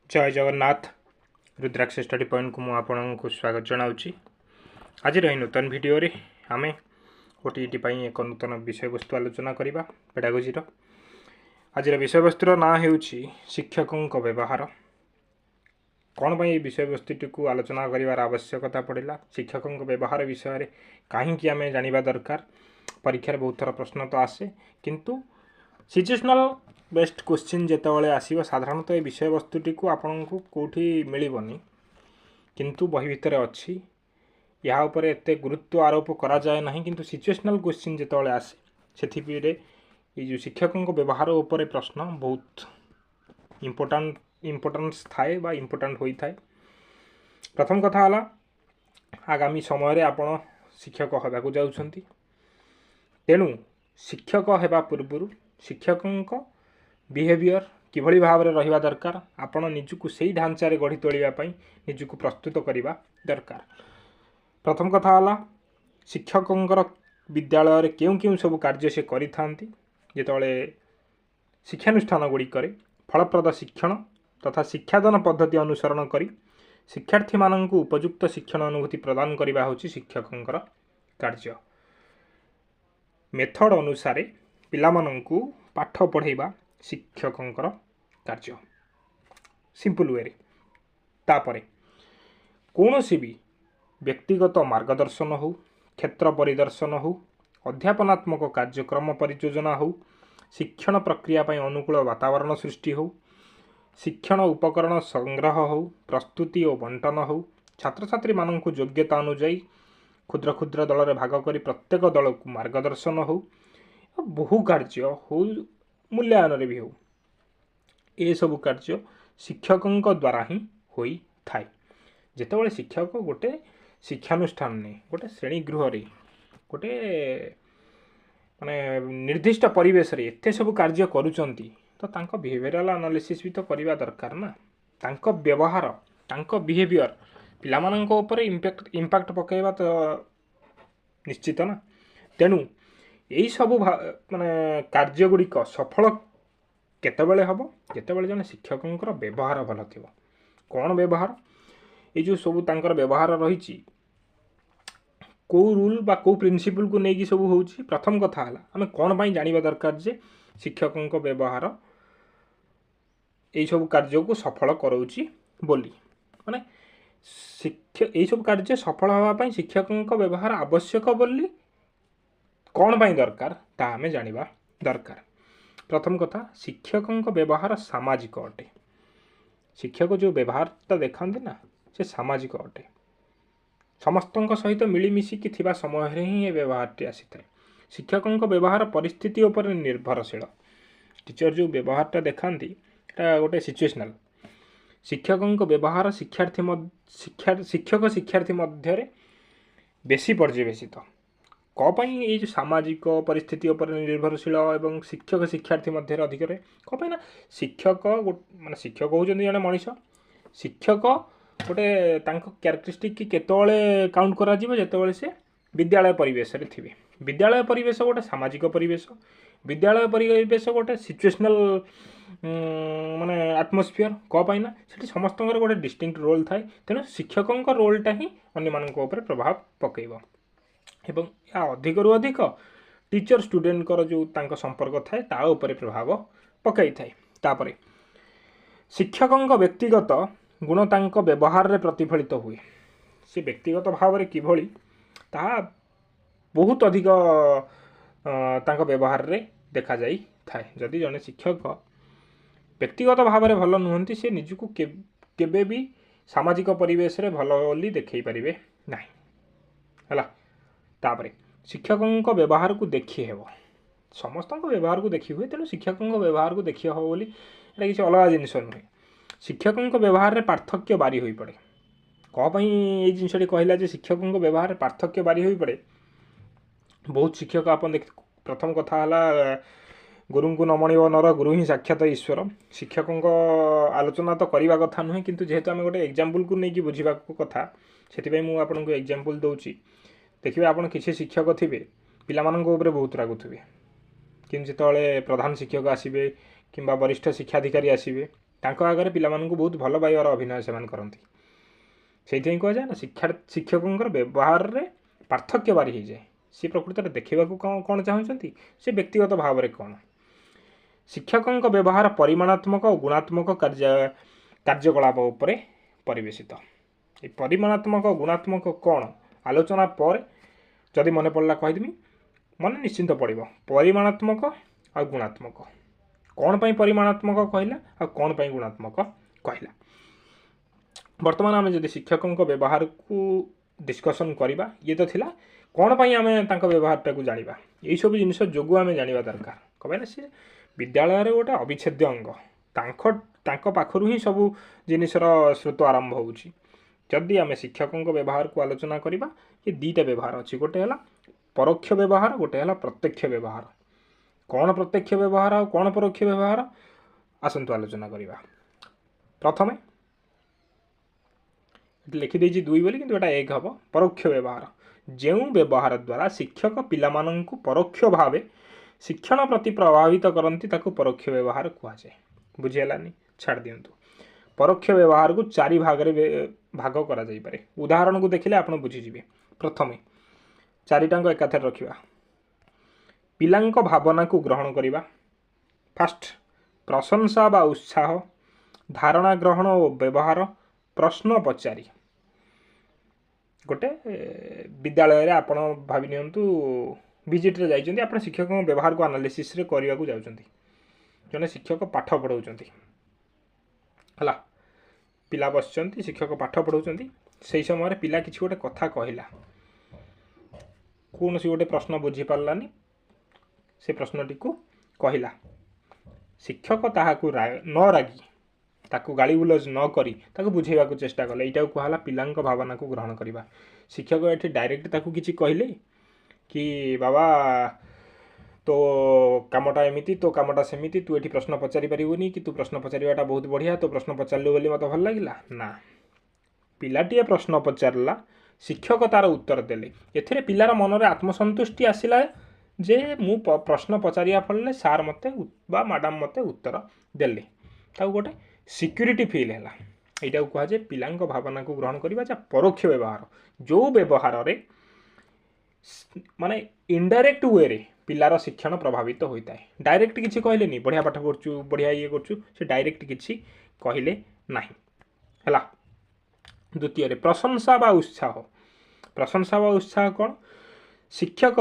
जय जगन्नाथ रुद्राक्ष study point को आपको स्वागत जनाऊँगी। आज नूतन वीडियो रे आमे ओटीईटी एक नूतन विषय वस्तु आलोचना करवा पेडागोजीर। आज विषय वस्तुर ना हेउछि शिक्षकों व्यवहार। कौन ये विषय वस्तुटी को आलोचना करार आवश्यकता पड़ा, शिक्षकों व्यवहार विषय में कहीं आम जाना दरकार। परीक्षार बहुत थर प्रश्न तो आसे, किंतु सिचुएशनल बेस्ट क्वेश्चन जितेबाला आसो साधारणतः ये विषय वस्तुटी को आपन को कौटी मिलबनी, किंतु बही भितर अच्छी या उपरे एते गुरुत्व आरोप करा जाए नहीं। किंतु सिचुएशनल क्वेश्चन जितेबाला आसे से ये जो शिक्षकों व्यवहार उपरे प्रश्न बहुत इम्पोर्टेंस थाए बा इम्पोर्टेंट होई थाए। प्रथम कथा हला आगामी समय रे आपण शिक्षक होबाकू जाउछंती, तेणु शिक्षक हेबा पूर्व शिक्षकों बिहेवियर किभली भाव में रहिबा दरकार, आपण निजुक सही ढांचा रे गढ़ी तोलिबा पई निजुक प्रस्तुत करिबा दरकार। प्रथम कथा हला शिक्षकों विद्यालय रे केउ केउ सब कार्य से करि थांती जेतबेले शिक्षानुष्ठान गुड़िक फलप्रद शिक्षण तथा शिक्षादान पद्धति अनुसरण करी शिक्षार्थी मानक उपयुक्त शिक्षण अनुभूति प्रदान करने होची शिक्षकों कार्य। मेथड अनुसार पिलामानंकु पाठ पढ़ाइबा शिक्षकों कार्य सिंपल वे। तापरे कौन सी भी व्यक्तिगत मार्गदर्शन हो, क्षेत्र परिदर्शन हो, अध्यापनात्मक कार्यक्रम परियोजना हो, शिक्षण प्रक्रिया पई अनुकूल वातावरण सृष्टि हो, शिक्षण उपकरण संग्रह हो, प्रस्तुति और बंटन हो, छात्र छात्री मानक योग्यता अनुଯାयी क्षुद्र क्षुद्र दल रे भाग करी प्रत्येक दल को मार्गदर्शन हो, बहु कार्य हो, मूल्यांकन रे भी हो, ये सब कार्य शिक्षकों द्वारा ही होई थाए। जेतेबेले शिक्षक गोटे शिक्षानुष्ठान ने गोटे श्रेणी गृह रे गोटे माने निर्दिष्ट परिवेश रे एते सब कार्य करूचंती, तो तांको बिहेवियरल एनालिसिस भी तो करवा दरकार ना। तांको व्यवहार तांको बिहेवियर पिलामानंक ऊपर इम्पैक्ट पकेबा तो निश्चित ना। तेणु यही सब माने कार्य गुड़िक सफल केतबेले हम जितेबाला जन शिक्षकों व्यवहार भल थी। कौन व्यवहार, ये जो सब तांकर व्यवहार रही कौ रूल बा कौ प्रिंसिपल को लेकिन सब हो। प्रथम कथा है आम कौन पाई जानिबा दरकार जे शिक्षकों व्यवहार यही सब कार्य को सफल कराउची बोली, माने यही सब कार्य सफल होगापाई शिक्षकों व्यवहार आवश्यक बोली कौन पाई दरकार ता आमे जानिबा दरकार। प्रथम कथा शिक्षकों व्यवहार सामाजिक अटे। शिक्षक जो व्यवहारटा देखाते ना से सामाजिक अटे, समस्तों सहित मिलमिशिकी थिबा समय रे ही ये व्यवहारटी आसी थाए। शिक्षकों व्यवहार परिस्थिति उपर निर्भरशील। टीचर जो व्यवहारटा देखाती एटा गोटे सिचुएशनल। शिक्षकों व्यवहार शिक्षक शिक्षार्थी मध्य बेसी पर्यवेसित कपाई ये जो सामाजिक परिस्थिति उपर निर्भरशील एवं शिक्षक शिक्षार्थी मध्य अधिक कपाई ना। शिक्षक माने शिक्षक होउछन्ती जने मनीष, शिक्षक गोटे तांको क्यारेक्टरिस्टिक कि केतबेले काउंट करा जिवो जेतबेले से विद्यालय परिवेश रे थिबे। विद्यालय परिवेश गोटे सामाजिक परिवेश, विद्यालय परिवेश गोटे सिचुएशनल माने एटमॉस्फियर कपाई ना सेठी समस्तंकर गोटे डिस्टिंक्ट रोल थाए। तेणु शिक्षकों रोलटा ही अन्य मानक ऊपर प्रभाव पकेइबो एवं या अधिक रु अधिक टीचर स्टूडेंट कर जो तांको संपर्क थाए ता उपरे प्रभाव पकई थाए। तापरे शिक्षकों व्यक्तिगत गुण तांको व्यवहार रे प्रतिफलित हुए। से व्यक्तिगत भाव रे किभली ता बहुत अधिक तांको व्यवहार रे देखा जाई थाए। जदि जने शिक्षक व्यक्तिगत भाव रे भल नुहंती से निजुको केबे भी सामाजिक परिवेश रे भल बोली देखै परिबे नाही हला। तापरे शिक्षकों व्यवहार को देखी हेब, समस्त व्यवहार को देखी हुए, तेणु शिक्षकों व्यवहार को देखी हम बोली एटा किसी अलग जिनस नुहे। शिक्षकों व्यवहार रे पार्थक्य बारी हो पड़े। कौन ये जिनसटी कहला जे शिक्षकों व्यवहार पार्थक्य बारी हो पड़े। बहुत शिक्षक आप देख, प्रथम कथा है गुरु को नमणिब नर गुरु ही साक्षात ईश्वर। शिक्षकों आलोचना तो करवा कथा नुहे, किंतु जेहेतु आम गोटे एग्जाम्पल को लेकिन बुझा कथा से मुझे आपको एग्जाम्पल दूसरी। देखिए आपन किसी शिक्षक थे पिलामानंक ऊपर बहुत रागुवे, कि जिते प्रधान शिक्षक आसवे कि वरिष्ठ शिक्षाधिकारी आसवे तांको आगे पिलामानंकु बहुत भल पाइबार अभिनय से करती से कहुए ना शिक्षकों व्यवहार में पार्थक्य बारी हो जाए सी प्रकृत में देखा कौन चाहते से व्यक्तिगत भाव में कौन शिक्षकों व्यवहार परिमाणात्मक और गुणात्मक कार्यकलाप उपर परिवेशित ये परिमाणात्मक और गुणात्मक कौन आलोचना पर जदि मन पड़ा कहीदेमी मन निश्चिंत पड़ो परिमाणात्मक और गुणात्मक कौन पाई परिमाणात्मक कहला और कौन पाई गुणात्मक कहला वर्तमान आम जब शिक्षकों व्यवहार को डिस्कसन करवा ये तो थिला कौन पाई आम व्यवहार टाक जाना यही सब जिन जो आम जाना दरकार कहे सी विद्यालय गोटे अविच्छेद्य अंग पाखर ही सब जिनसर स्रोत आरंभ होदी आम शिक्षकों व्यवहार को आलोचना करवा ये दुईटा व्यवहार अच्छी गोटे है परोक्ष व्यवहार गोटे है प्रत्यक्ष व्यवहार कौन प्रत्यक्ष व्यवहार और कौन परोक्ष व्यवहार आसतु आलोचना करवा प्रथम लिखिदे दुई बोली किंतु एटा एक हम परोक्ष व्यवहार जो व्यवहार द्वारा शिक्षक पिलामानंकु परोक्ष भाव शिक्षण प्रति प्रभावित करती ताकू परोक्ष व्यवहार कहुए बुझीगलानी छाड़ दिंतु परोक्ष व्यवहार को चारि भाग भाग करा जाई पारे उदाहरण को देखिले आपण बुझीजिबे प्रथम चारिटांग एकाथर रखिबा पिलांक भावना को ग्रहण करिबा फास्ट प्रशंसा बा उत्साह धारणा ग्रहण और व्यवहार प्रश्न पचारि गोटे विद्यालय रे आपण भाबी नियंतु विजिट रे जाइछन्ती आपण शिक्षक व्यवहार को एनालिसिस रे करिया को जाउछन्ती जने शिक्षक पाठ पढ़ाउछन्ती हला पिला बसचन्ती शिक्षक पाठ पढ़ाउछन्ती सेही समय रे पिला किछि गोटे कथा कहिला कौन सी गोटे प्रश्न बुझी पारलानी से प्रश्नटी को कहला शिक्षक ताहाकू न रागी ताकू गाली गुलज न करी ताकू बुझेबा को चेष्टा कले एटा कहला पिलांक भावना को ग्रहण करवा शिक्षक एठी डायरेक्ट ताकू किछि कहले कि बाबा तो कामटा एमिति तो कामटा सेमिति तू एठी प्रश्न पचारि परिबोनी कि तू प्रश्न पचारिबाटा बहुत बढ़िया तो प्रश्न पचारलु बोली मते भल लागिला ना पिलाटिए प्रश्न पचारला शिक्षक तार उत्तर देले एथिरे पिलार मन रे आत्मसंतुष्टि आसिला जे मु प्रश्न पचारिया फलले सार मते बा मैडम मते उत्तर देले ताऊ गोटे सिक्यूरीटी फील है यहाँ कह जाए पिलांक भावना को ग्रहण करवा जा परोक्ष व्यवहार जो व्यवहार रे माने इनडायरेक्ट वे रे पिलार शिक्षण प्रभावित होता है डायरेक्ट किसी कहले नहीं बढ़िया पाठ करचु बढ़िया ये करचु से डायरेक्ट किसी कहले नहीं है द्वितीय प्रशंसा बा उत्साह कौन शिक्षक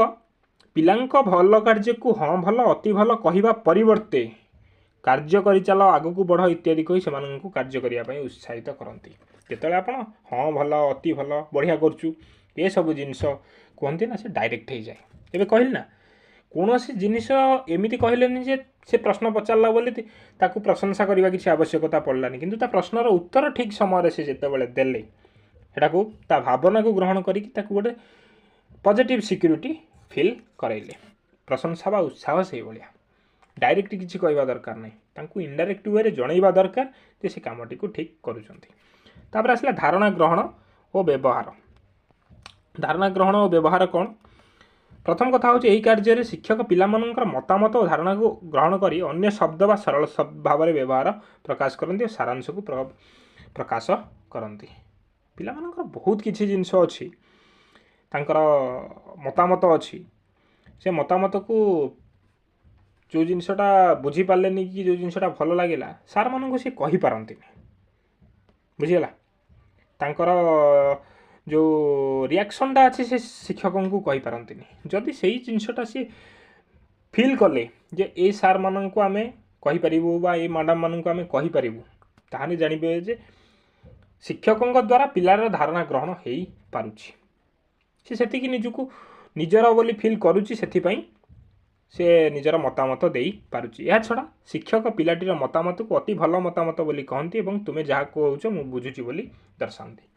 पिलांक भल कार्य को हाँ भल अति भल कहवा परिवर्ते कार्य करि चल आगु को बढ़ इत्यादि कही से कार्य करने उत्साहित करती जिते आप हाँ भल अति भल बढ़िया करचु ये सब जिनस कहते ना से डायरेक्ट हो जाए एवं कहली ना कौन सी जिनस एमती कहलेनि जे से प्रश्न पचारला बोली ताकू प्रशंसा करने किसी आवश्यकता पड़लानी किंतु ता प्रश्नर उत्तर ठीक समय से जितेबाला देले सेटाकू ता भावना को ग्रहण करके गोटे पॉजिटिव सिक्यूरिटी फील कराइले प्रशंसा बा उत्साह से भाया डायरेक्ट किसी कहवा दरकार नहीं तांकू इनडायरेक्ट वे जनइबा दरकार जे से कामटी को ठीक करुचंती तापर आसला धारणा ग्रहण और व्यवहार धारणा ग्रहण और व्यवहार कौन प्रथम कथा हूँ यही कार्य शिक्षक पिलामानंकर मतामत और धारणा को ग्रहण करी अन्य शब्द व सरल भाव में व्यवहार प्रकाश करती और सारांश को प्रकाश करती पिलामानंकर बहुत किसी जिनस अच्छी तांकर मतामत अच्छी से मतामत को जो जिनसटा बुझी पारे कि जो जिनसटा भल लगे सार मान सी कही पारती बुझीगला तांकर जो रिएक्शनटा अच्छे से शिक्षकों को कही पारती जदि से जिनसटा सी फील कले जे ए सार मान को आम कहीपरू बा ए मैडम मान को आम कहीपरू ताहले जानवे जे शिक्षकों द्वारा पिलार धारणा ग्रहण हो पारुछि से निजको निजर बोली फील करुच्ची से निजर मतामत दे पारुछि या छड़ा शिक्षक पिलाटीर मतामत को अति भल मतामत बोली कहती और तुम्हें जहाँ कहूच मु बुझुची बोली दर्शाती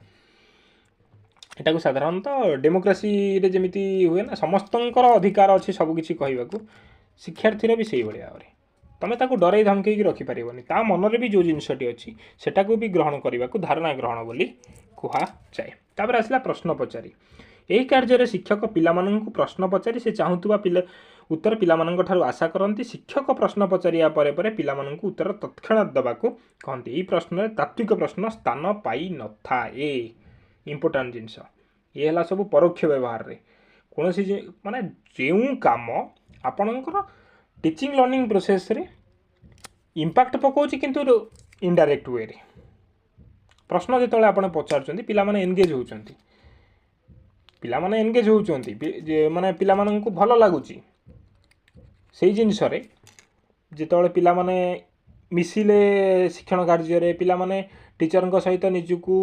एटा को साधारणतः डेमोक्रेसी रे जेमिति हुए ना समस्तंकर अधिकार अच्छी सबकिछि कहवाक शिक्षार्थीर भी से भाया भाव तुम ताको डरई धमकई रखिपारनी ता मनरे भी जो जिनसटी अच्छी सेटा को भी ग्रहण करने को धारणा ग्रहण बोली कहुए आसला प्रश्न पचारि यही कार्य शिक्षक पिलामानंकु प्रश्न पचारि से चाहूबा पिला उत्तर पिलामानंक ठारू आशा करती शिक्षक प्रश्न पचारिया परे परे पिलामानंकु उत्तर तत्क्षणात देवाको कहती। यही प्रश्न तात्विक प्रश्न स्थान पाई न थाए। इंपोर्टाट जिनस ये है सब परोक्ष व्यवहार रे कौन सी माने जो काम आपणकर टीचिंग लर्निंग प्रोसेस रे इंपैक्ट पकाउछि किंतु इनडायरेक्ट वे रे प्रश्न जो आप पचार पिला माने एंगेज होउछंती पिला माने एंगेज होउछंती माने पिला माननकु भल लागुछि सेही जिनस रे जेतବେଳେ पिला माने मिसिले शिक्षण कार्य रे पिला माने टीचर सहित निजुकु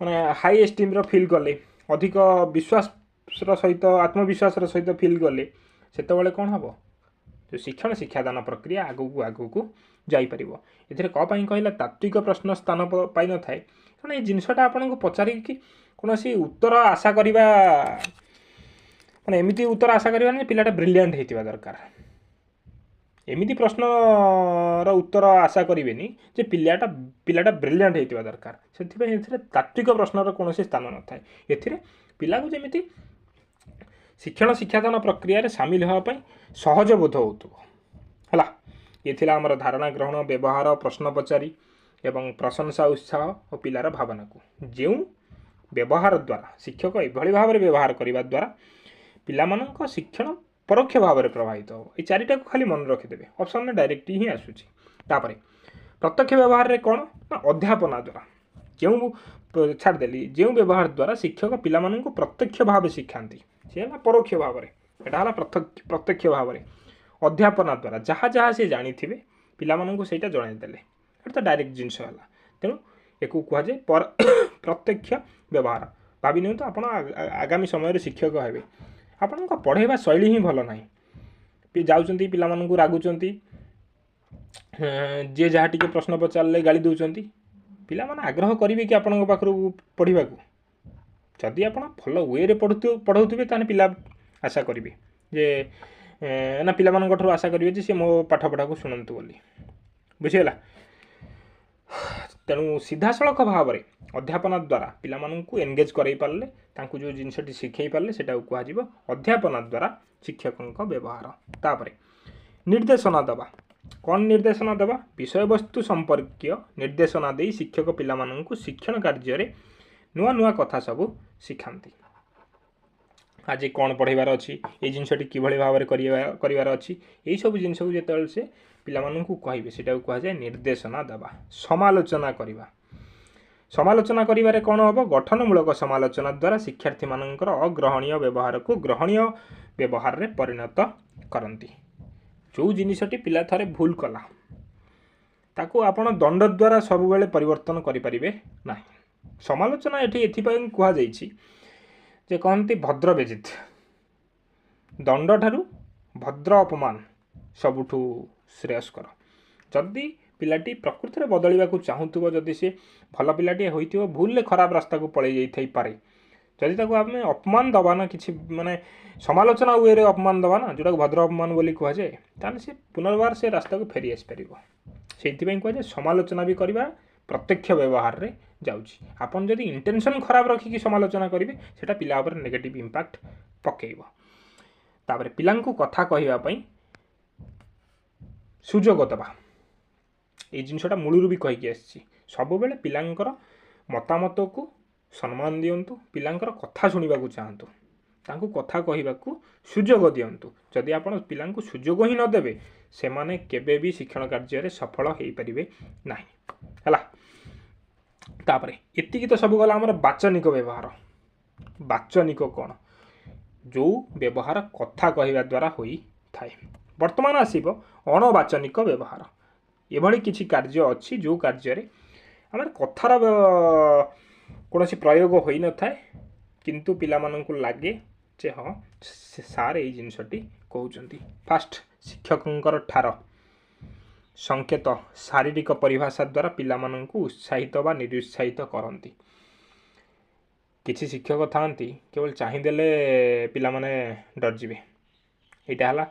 माने हाई एस्टीम रो फील कले अधिक विश्वास सहित आत्मविश्वास सहित फील कले सेतବେଳେ कौन हम जो शिक्षण शिक्षादान प्रक्रिया आगू आगू जापर ए कहीं कहला तात्विक प्रश्न स्थान पाई न थाए कारण ये जिनसटा आपन को पचारिकी कौन सी उत्तर आशा करवा माने एमती उत्तर आशा करवा ना पिलाटा ब्रिलियंट होता दरकार एमती प्रश्न उत्तर आशा करेनि जे पिलाटा ब्रिलियंट होता दरकार से तात्विक प्रश्नर कौन स्थान न थाए ए पिला को जमी शिक्षण शिक्षादान प्रक्रिया रे सामिल होगापी सहज बोध होला। ये थिला हमर धारणा ग्रहण व्यवहार प्रश्न पचारि एवं प्रशंसा उत्साह और पिलार भावना को जो व्यवहार द्वारा शिक्षक एभली भाव में व्यवहार करने द्वारा पिलामानंक शिक्षण परोक्ष भाव में प्रभावित हो। ये चारिटा को खाली मन रखिदेवे ऑप्शन में डायरेक्ट ही आसूची। तापर प्रत्यक्ष व्यवहार रे कौन ना अध्यापना द्वारा जो छाड़देली जो व्यवहार द्वारा शिक्षक पिलामानंक प्रत्यक्ष भाव शिखाती सी है परोक्ष भाव में एटा है प्रत्यक्ष भाव में अध्यापना द्वारा जहाँ जहाँ सी जानी थे पिलामानंक सेटा जनईदेले तो डायरेक्ट जिनस है तेणु एक कहुए प्रत्यक्ष व्यवहार भावी नहीं तो आप आगामी समय शिक्षक हे आपण पढ़ेवा शैली ही भल ना जाऊँच पिलामानंक रागुंट जी जहाँ टी प्रश्न पचारे गाड़ी दौरान पिला माने आग्रह करेंगे कि आपण पाखर पढ़ा जदि आप भल वे पढ़ाऊे ताने पिला आशा करेंगे जे ना पिला ठाରୁ आशा करेंगे जे सी मो पाठ पढ़ा को शुणु बोली बुझीगला। तेणु सीधा सड़क भाव में अध्यापना द्वारा पिलामानंकु एंगेज करई पारले तांकु जो जिनसटी शिखई पारले सेटा कुहाजिबो अध्यापना द्वारा शिक्षकक व्यवहार। तापरे निर्देशना दबा कौन निर्देशना देवा विषय वस्तु संपर्कीय निर्देशना दे शिक्षक पिलामानंकु शिक्षण कार्य रे नुआ नुआ कथा सब शिखाती। आज कौन पढ़ाइबार अच्छी ये जिनसटी किभली भाव में करार अच्छी यही सब जिनस को जो से पिलामानंकु कहिबे सेटा कुहाଯାଏ निर्देशना देवा। समालोचना करवा समालोचना करिबारे कौन हम गठनमूलक समालोचना द्वारा शिक्षार्थी मानकर अग्रहणीय व्यवहार को ग्रहणीय व्यवहार रे परिणत करती। जो जिनसटी पिला थरे भूल कला ताको आपण दंड द्वारा सब बेले परिवर्तन करें ना। समालोचना ये कह जे कहती भद्र बेजित दंड ठारू भद्र अपमान सबुठू श्रेयस्कर। जदि पिलाटी प्रकृति में बदलवा चाहूब जदि सी भल पिलाटी होइथिबो भूल खराब रास्ता को पलि जाई पारे जदि ताको आमे अपमान दबा ना किसी माने समालोचना वे रे अपमान दबा ना जोटा भद्र अपमान बोली कह जाए ताने से पुनर्बार से रास्ता को फेरी आस पार से कह समालोचना भी करवा प्रत्यक्ष व्यवहार रे जाउछि। आपन जदि इंटेंशन खराब रखिकी समालोचना करेंगे सेटा पिला उपर नेगेटिव इंपैक्ट पकेइबो। तापर पिलांकु कथा कहवा पई सुजोग दबा ये जिनसटा मूलरू भी कहीकि आसी सब बेले पिलांकर मतामत को सम्मान दियंतु पिलांकर कथा शुणा चाहतु तांकु कथा कहवाकू सुजोग दियंतु। जदि आपण पिलांकु सुजोग ही नदेवे से माने केबे भी शिक्षण कार्य रे सफल हो पारिबे नाही हला। तापरे एतिकी तो सब गला हमर वाचनिक व्यवहार। वाचनिक कौन जो व्यवहार कथा कहवा द्वारा होई थाए। वर्तमान आसीबो अणवाचनिक व्यवहार एभली किछि कार्य अछि जो कार्य रे हमर कथार कौन प्रयोग होई न थाए किंतु पिला माननकु लागे जे हाँ सार ये जिनसटी कहउचंती। फास्ट शिक्षकंकर ठार संकेत शारीरिक परिभाषा द्वारा पिला माननकु उत्साहित बा निरुत्साहित करती। किछि शिक्षक थांती केवल चाहिदेले पिला माने डर जिवे एटा हला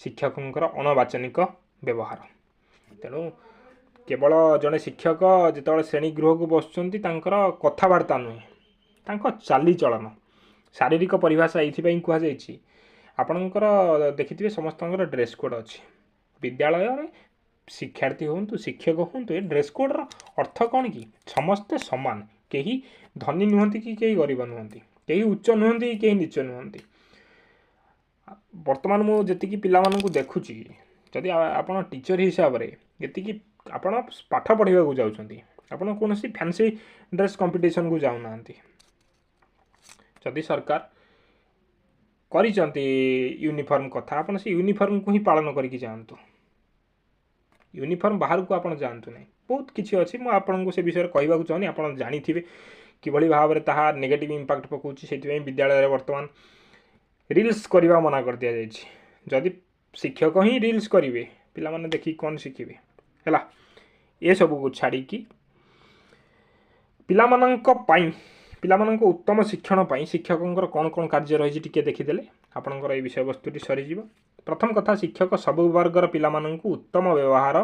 शिक्षकंकर अणवाचनिक व्यवहार। तेणु केवल जड़े शिक्षक जिते श्रेणी गृह को बसुँच कथबार्ता नुहे तांको चाली चलन शारीरिक परिभाषा ये कहुई ଆପଣଙ୍କର ଦେଖିଥିବେ ସମସ୍ତଙ୍କର ଡ୍ରେସ୍ କୋଡ଼୍ ଅଛି। ବିଦ୍ୟାଳୟରେ ଶିକ୍ଷାर्थୀ ହୁଅନ୍ତୁ ଶିକ୍ଷକ ହୁଅନ୍ତୁ ଏ ଡ୍ରେସ୍ କୋଡ଼୍ର ଅର୍ଥ କ'ଣ କି ସମସ୍ତେ ସମାନ, କେହି ଧନୀ ନୁହନ୍ତି କି କେହି ଗରିବ ନୁହନ୍ତି, କେହି ଉଚ୍ଚ ନୁହନ୍ତି କି କେହି ନିଚ ନୁହନ୍ତି। ବର୍ତ୍ତମାନ ମୁଁ ଯେତିକି ପିଲାମାନଙ୍କୁ ଦେଖୁଛି, ଯଦି ଆପଣ ଟିଚର ହିସାବରେ ଯେତିକି ଆପଣ ପାଠ ପଢ଼ିବାକୁ ଯାଉଛନ୍ତି, ଆପଣ କୌଣସି ଫ୍ୟାନ୍ସି ଡ୍ରେସ୍ କମ୍ପିଟିସନ୍କୁ ଯାଉନାହାନ୍ତି। ଯଦି ସରକାର କରିଛନ୍ତି ୟୁନିଫର୍ମ କଥା, ଆପଣ ସେ ୟୁନିଫର୍ମକୁ ହିଁ ପାଳନ କରିକି ଯାଆନ୍ତୁ। ୟୁନିଫର୍ମ ବାହାରକୁ ଆପଣ ଯାଆନ୍ତୁ ନାହିଁ। ବହୁତ କିଛି ଅଛି, ମୁଁ ଆପଣଙ୍କୁ ସେ ବିଷୟରେ କହିବାକୁ ଚାହୁଁନି, ଆପଣ ଜାଣିଥିବେ କିଭଳି ଭାବରେ ତାହା ନେଗେଟିଭ୍ ଇମ୍ପାକ୍ଟ ପକାଉଛି। ସେଥିପାଇଁ ବିଦ୍ୟାଳୟରେ ବର୍ତ୍ତମାନ ରିଲ୍ସ କରିବା ମନା କରିଦିଆଯାଇଛି। ଯଦି ଶିକ୍ଷକ ହିଁ ରିଲ୍ସ କରିବେ ପିଲାମାନେ ଦେଖିକି କ'ଣ ଶିଖିବେ? ହେଲା, ଏସବୁକୁ ଛାଡ଼ିକି ପିଲାମାନଙ୍କ ଉତ୍ତମ ଶିକ୍ଷଣ ପାଇଁ ଶିକ୍ଷକଙ୍କର କ'ଣ କ'ଣ କାର୍ଯ୍ୟ ରହିଛି ଟିକେ ଦେଖିଦେଲେ ଆପଣଙ୍କର এই বিষয়ବସ୍ତୁଟି ସରିଯିବ। ପ୍ରଥମ କଥା, ଶିକ୍ଷକ ସବୁ ବର୍ଗର ପିଲାମାନଙ୍କୁ ଉତ୍ତମ ବ୍ୟବହାର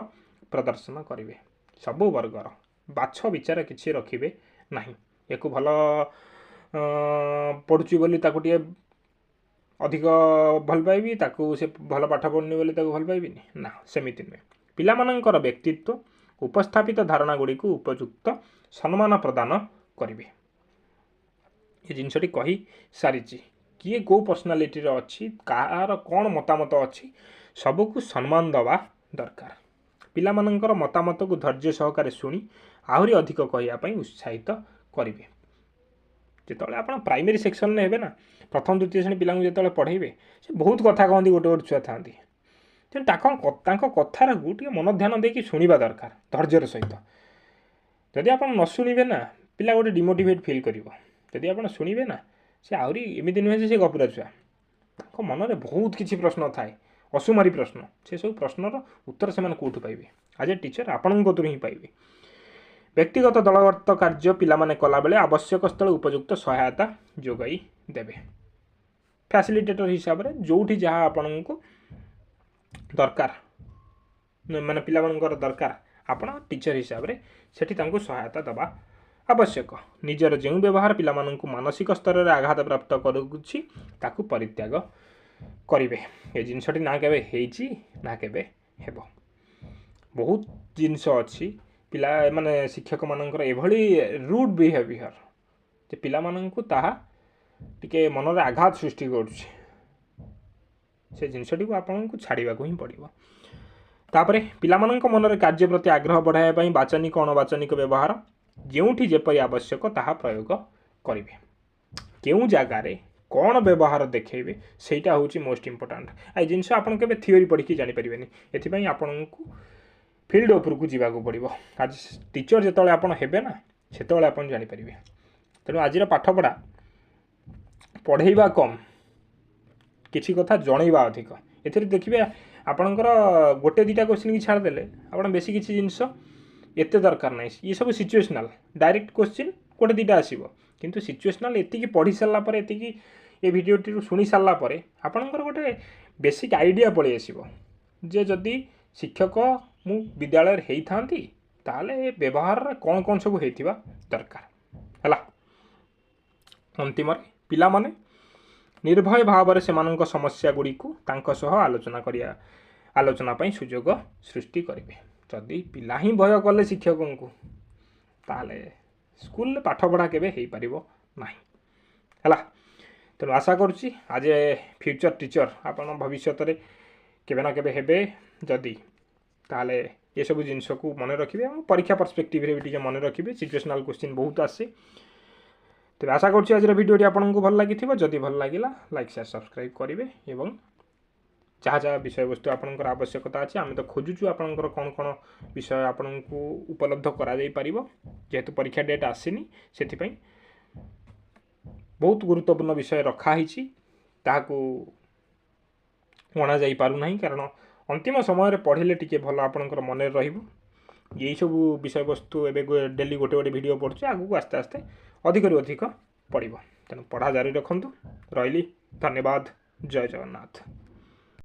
ପ୍ରଦର୍ଶନ କରିବେ। ସବୁ ବର୍ଗର ବାଛ ବିଚାର କିଛି ରଖିବେ ନାହିଁ। ୟାକୁ ଭଲ ପଢ଼ୁଛି ବୋଲି ତାକୁ ଟିକେ ଅଧିକ ଭଲ ପାଇବି, ତାକୁ ସେ ଭଲ ପାଠ ପଢ଼ୁନି ବୋଲି ତାକୁ ଭଲ ପାଇବିନି, ନା ସେମିତି ନୁହେଁ। ପିଲାମାନଙ୍କର ବ୍ୟକ୍ତିତ୍ୱ ଉପସ୍ଥାପିତ ଧାରଣା ଗୁଡ଼ିକୁ ଉପଯୁକ୍ତ ସମ୍ମାନ ପ୍ରଦାନ କରିବେ। ଏ ଜିନିଷଟି କହି ସାରିଛି। କିଏ କେଉଁ ପର୍ସନାଲିଟିର ଅଛି, କାହାର କ'ଣ ମତାମତ ଅଛି, ସବୁକୁ ସମ୍ମାନ ଦେବା ଦରକାର। ପିଲାମାନଙ୍କର ମତାମତକୁ ଧୈର୍ଯ୍ୟ ସହକାରେ ଶୁଣି ଆହୁରି ଅଧିକ କହିବା ପାଇଁ ଉତ୍ସାହିତ କରିବେ। ଯେତେବେଳେ ଆପଣ ପ୍ରାଇମେରୀ ସେକ୍ସନରେ ହେବେ ନା, ପ୍ରଥମ ଦ୍ୱିତୀୟ ଶ୍ରେଣୀ ପିଲାଙ୍କୁ ଯେତେବେଳେ ପଢ଼େଇବେ, ସେ ବହୁତ କଥା କହନ୍ତି, ଗୋଟେ ଛୁଆ ଥାନ୍ତି, ତେଣୁ ତାଙ୍କ କଥାକୁ ଟିକେ ମନ ଧ୍ୟାନ ଦେଇକି ଶୁଣିବା ଦରକାର ଧୈର୍ଯ୍ୟର ସହିତ। ଯଦି ଆପଣ ନ ଶୁଣିବେ ନା, ପିଲା ଗୋଟେ ଡିମୋଟିଭେଟ୍ ଫିଲ୍ କରିବ। ଯଦି ଆପଣ ଶୁଣିବେ ନା, ସେ ଆହୁରି ଏମିତି ନୁହେଁ ଯେ ସେ ଗପୁରା ଛୁଆ, ତାଙ୍କ ମନରେ ବହୁତ କିଛି ପ୍ରଶ୍ନ ଥାଏ, ଅସୁମାରୀ ପ୍ରଶ୍ନ। ସେସବୁ ପ୍ରଶ୍ନର ଉତ୍ତର ସେମାନେ କେଉଁଠୁ ପାଇବେ? ଆଜ ଏ ଟିଚର ଆପଣଙ୍କ କତୁରୁ ହିଁ ପାଇବେ। ବ୍ୟକ୍ତିଗତ ଦଳଗତ କାର୍ଯ୍ୟ ପିଲାମାନେ କଲାବେଳେ ଆବଶ୍ୟକ ସ୍ଥଳେ ଉପଯୁକ୍ତ ସହାୟତା ଯୋଗାଇ ଦେବେ। ଫ୍ୟାସିଲିଟେଟର ହିସାବରେ ଯେଉଁଠି ଯାହା ଆପଣଙ୍କୁ ଦରକାର, ମାନେ ପିଲାମାନଙ୍କର ଦରକାର, ଆପଣ ଟିଚର ହିସାବରେ ସେଠି ତାଙ୍କୁ ସହାୟତା ଦେବା ଆବଶ୍ୟକ। ନିଜର ଯେଉଁ ବ୍ୟବହାର ପିଲାମାନଙ୍କୁ ମାନସିକ ସ୍ତରରେ ଆଘାତ ପ୍ରାପ୍ତ କରୁଛି ତାକୁ ପରିତ୍ୟାଗ କରିବେ। ଏ ଜିନିଷଟି ନା କେବେ ହେଇଛି ନା କେବେ ହେବ। ବହୁତ ଜିନିଷ ଅଛି ପିଲାମାନେ ଶିକ୍ଷକମାନଙ୍କର ଏଭଳି ରୁଡ୍ ବିହେଭିଅର ଯେ ପିଲାମାନଙ୍କୁ ତାହା ଟିକେ ମନରେ ଆଘାତ ସୃଷ୍ଟି କରୁଛି। ସେ ଜିନିଷଟିକୁ ଆପଣଙ୍କୁ ଛାଡ଼ିବାକୁ ହିଁ ପଡ଼ିବ। ତାପରେ ପିଲାମାନଙ୍କ ମନରେ କାର୍ଯ୍ୟ ପ୍ରତି ଆଗ୍ରହ ବଢ଼ାଇବା ପାଇଁ ବାଚନିକ ଅଣବାଚନିକ ବ୍ୟବହାର ଯେଉଁଠି ଯେପରି ଆବଶ୍ୟକ ତାହା ପ୍ରୟୋଗ କରିବେ। କେଉଁ ଜାଗାରେ କ'ଣ ବ୍ୟବହାର ଦେଖାଇବେ ସେଇଟା ହେଉଛି ମୋଷ୍ଟ ଇମ୍ପୋର୍ଟାଣ୍ଟ। ଏ ଜିନିଷ ଆପଣ କେବେ ଥିଓରି ପଢ଼ିକି ଜାଣିପାରିବେନି। ଏଥିପାଇଁ ଆପଣଙ୍କୁ ଫିଲ୍ଡ ଉପରକୁ ଯିବାକୁ ପଡ଼ିବ। ଆଜି ଟିଚର ଯେତେବେଳେ ଆପଣ ହେବେ ନା, ସେତେବେଳେ ଆପଣ ଜାଣିପାରିବେ। ତେଣୁ ଆଜିର ପାଠପଢ଼ା ପଢ଼େଇବା କମ୍, କିଛି କଥା ଜଣେଇବା ଅଧିକ। ଏଥିରେ ଦେଖିବେ ଆପଣଙ୍କର ଗୋଟେ ଦୁଇଟା କୋଶ୍ଚିନ୍ କି ଛାଡ଼ିଦେଲେ ଆପଣ ବେଶୀ କିଛି ଜିନିଷ ଏତେ ଦରକାର ନାହିଁ। ଇଏ ସବୁ ସିଚୁଏସନାଲ, ଡାଇରେକ୍ଟ କୋଶ୍ଚିନ୍ ଗୋଟେ ଦୁଇଟା ଆସିବ, କିନ୍ତୁ ସିଚୁଏସନାଲ ଏତିକି ପଢ଼ି ସାରିଲା ପରେ, ଏତିକି ଏ ଭିଡ଼ିଓଟିରୁ ଶୁଣି ସାରିଲା ପରେ ଆପଣଙ୍କର ଗୋଟେ ବେସିକ୍ ଆଇଡ଼ିଆ ପଳେଇ ଆସିବ ଯେ ଯଦି ଶିକ୍ଷକ ମୁଁ ବିଦ୍ୟାଳୟରେ ହେଇଥାନ୍ତି ତାହେଲେ ଏ ବ୍ୟବହାରରେ କ'ଣ କ'ଣ ସବୁ ହେଇଥିବା ଦରକାର। ହେଲା, ଅନ୍ତିମରେ ପିଲାମାନେ ନିର୍ଭୟ ଭାବରେ ସେମାନଙ୍କ ସମସ୍ୟା ଗୁଡ଼ିକୁ ତାଙ୍କ ସହ ଆଲୋଚନା ପାଇଁ ସୁଯୋଗ ସୃଷ୍ଟି କରିବେ। ଯଦି ପିଲା ହିଁ ଭୟ କଲେ ଶିକ୍ଷକଙ୍କୁ, ତାହେଲେ ସ୍କୁଲରେ ପାଠପଢ଼ା କେବେ ହେଇପାରିବ ନାହିଁ। ହେଲା, ତେଣୁ ଆଶା କରୁଛି ଆଜି ଫ୍ୟୁଚର ଟିଚର ଆପଣ ଭବିଷ୍ୟତରେ କେବେ ନା କେବେ ହେବେ। ଯଦି ତାହେଲେ ଏସବୁ ଜିନିଷକୁ ମନେ ରଖିବେ ଏବଂ ପରୀକ୍ଷା ପର୍ସପେକ୍ଟିଭରେ ବି ଟିକେ ମନେ ରଖିବେ। ସିଚୁଏସନାଲ କ୍ୱେଶ୍ଚିନ୍ ବହୁତ ଆସେ। ତେବେ ଆଶା କରୁଛି ଆଜିର ଭିଡ଼ିଓଟି ଆପଣଙ୍କୁ ଭଲ ଲାଗିଥିବ। ଯଦି ଭଲ ଲାଗିଲା ଲାଇକ୍ ସେୟାର ସବସ୍କ୍ରାଇବ୍ କରିବେ ଏବଂ ଯାହା ଯାହା ବିଷୟବସ୍ତୁ ଆପଣଙ୍କର ଆବଶ୍ୟକତା ଅଛି, ଆମେ ତ ଖୋଜୁଛୁ ଆପଣଙ୍କର କ'ଣ କ'ଣ ବିଷୟ ଆପଣଙ୍କୁ ଉପଲବ୍ଧ କରାଯାଇପାରିବ। ଯେହେତୁ ପରୀକ୍ଷା ଡେଟ୍ ଆସିନି, ସେଥିପାଇଁ ବହୁତ ଗୁରୁତ୍ୱପୂର୍ଣ୍ଣ ବିଷୟ ରଖାହେଇଛି, ତାହାକୁ ଅଣାଯାଇପାରୁନାହିଁ। କାରଣ ଅନ୍ତିମ ସମୟରେ ପଢ଼ିଲେ ଟିକେ ଭଲ ଆପଣଙ୍କର ମନରେ ରହିବ। ଏଇସବୁ ବିଷୟବସ୍ତୁ ଏବେ ଡେଲି ଗୋଟେ ଗୋଟେ ଭିଡ଼ିଓ ପଢ଼ୁଛି, ଆଗକୁ ଆସ୍ତେ ଆସ୍ତେ ଅଧିକରୁ ଅଧିକ ପଡ଼ିବ। ତେଣୁ ପଢ଼ା ଜାରି ରଖନ୍ତୁ। ରହିଲି, ଧନ୍ୟବାଦ, ଜୟ ଜଗନ୍ନାଥ।